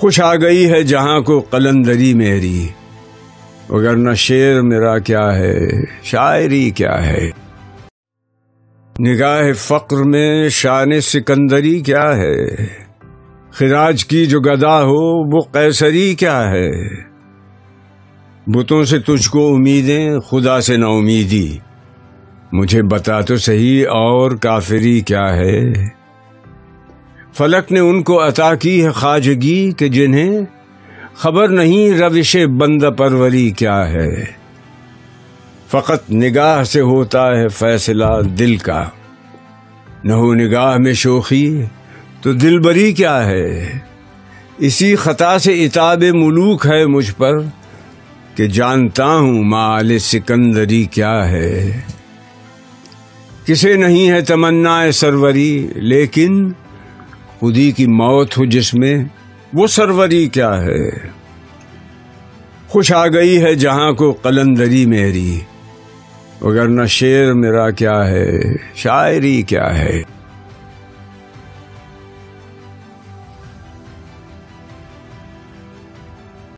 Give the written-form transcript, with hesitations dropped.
خوش آ گئی ہے جہاں کو قلندری میری، وگرنہ شعر میرا کیا ہے، شاعری کیا ہے۔ نگاہ فقر میں شان سکندری کیا ہے، خراج کی جو گدا ہو وہ قیصری کیا ہے۔ بتوں سے تجھ کو امیدیں، خدا سے نا امیدی، مجھے بتا تو صحیح اور کافری کیا ہے۔ فلک نے ان کو عطا کی ہے خواجگی کہ جنہیں خبر نہیں روش بندہ پروری کیا ہے۔ فقط نگاہ سے ہوتا ہے فیصلہ دل کا، نہ ہو نگاہ میں شوخی تو دل بری کیا ہے۔ اسی خطا سے عتاب ملوک ہے مجھ پر کہ جانتا ہوں مآل سکندری کیا ہے۔ کسے نہیں ہے تمنا سروری، لیکن خودی کی موت ہو جس میں وہ سروری کیا ہے۔ خوش آ گئی ہے جہاں کو قلندری میری، وگرنہ شعر میرا کیا ہے، شاعری کیا ہے۔